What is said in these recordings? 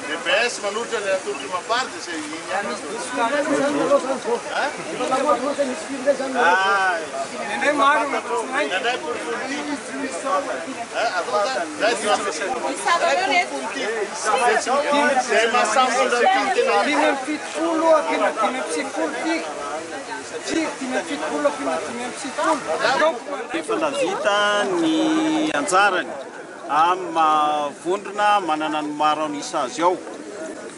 DPS manusia nella ultima parte sei efa navita ny anjarany amin'ny vondrona manana ny maro an'isa azy ao.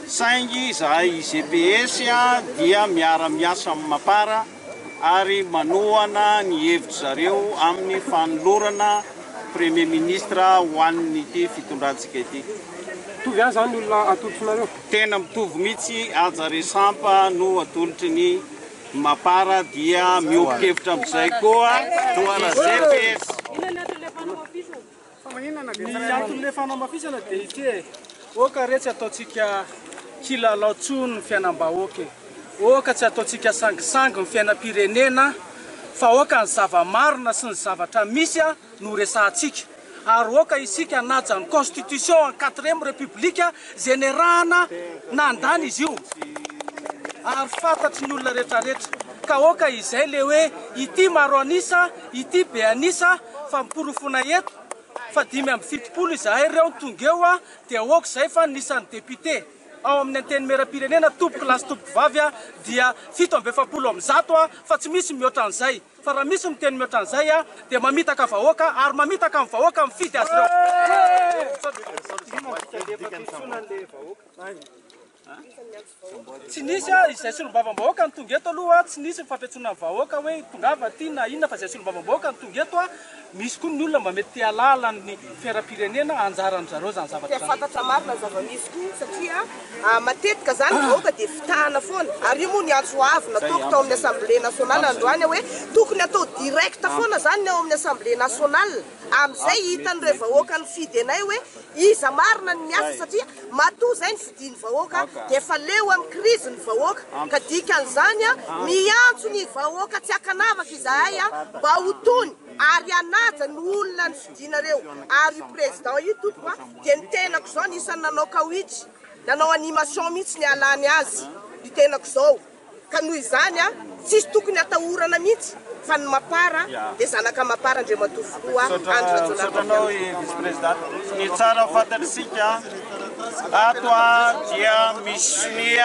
Saingy zahay GPS dia miara-miasa amin'ny Mapara ary manohana ny hevitra zareo amin'ny fanolorana Premier Ministre ho an'ity fitondrantsika ity. Mitovy ihany zany olona atolotrareo? Tena mitovy mihitsy Ajare Sampa no atolotry ny Mapara dia miopy-kevitra amin'izay koa toana GPS. Ny antony fanamafisana dia ity oka retsy ataontsika kilalaotsoa ny fiainam-bahoaka, oka tsy ataontsika sangisangy ny fiainam-pirenena fa oka ny zava-marina sy ny zavatra misy no resantsika ary oka isika naja ny constitution en 4e république générana nandany izy io ary fantatry ny olona rehetrarehetra ka oka izay le hoe ity maro anisa ity be anisa fa miporofona eto fa 570 izahay ireo tongeo dia oka izay fa nisan'ny député ao amin'ny anteny meram-pirenena tompoko lasy tompoko vavy dia 770 fa tsy misy mihoatra an'izay fa raha misy miteny mihoatra an'izay dia mamitaka vahoaka ary mamitaka amin'ny vahoaka mifidy azy ireo tsy nisy izay solombavam-bahoaka ny tonga eto aloha tsy nisy fampiatsona vahoaka hoe tongava ty na inona fa izay solombavam-bahoaka ny tonga eto misy koa ny olona mba mety alala ny fiaram-pirenena anjarany zareo zany zavatra fantatra marina zava-misy koa satria matetika zany vahoaka dia fitahana foana ary io moa ny antso avy nataoko tao amin'ny assemblée nationale androany hoe tokony atao directa foana zany ao amin'ny assemblée nationale amin'izay hitan'ireo vahoaka ny fidy anay hoe iza marina ny miasa satria matoa zay ny fidiny vahoaka dia efa leo amin'ny krizy ny vahoaka ka dikan'izany miantso ny vahoaka tsy akanavaka izahay mba ho tony ary anaja ny olona ny fidinareo ary président io tompoko dia ny tenako zao nisan'ny nanao kawitry nanao animation mihitsy ny alany azy ny tenako zao ka noho izany tsisy tokony atahorana mihitsy fa ny mapara dia zanaka mapara ndre matofo koa andranao vice-président ny tsara fantatritsika ato dia misy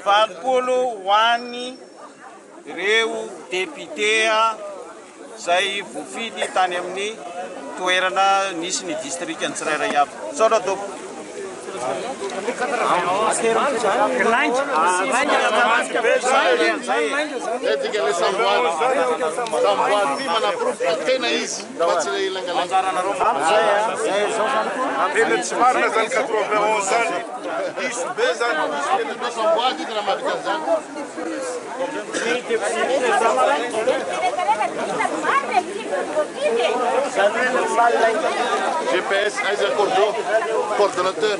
valopolo ho an'ny ireo député zay voafidy tany amin'ny toerana nisy ny district ny tsirairay aby saotra topo etika le samboady manaprofo fa tena izy fa tsy le ilangalangatena tsy marina zany 91 zany diso be zany diso samboady tena mahavita zany GPS aiza coordonnateur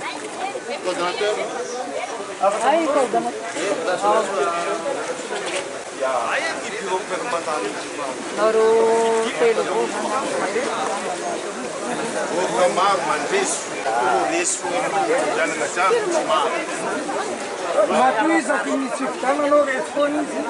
maro mandreso reso janana jiaby tsy maro matoizaky ny tsy vitananao rehetra foana izy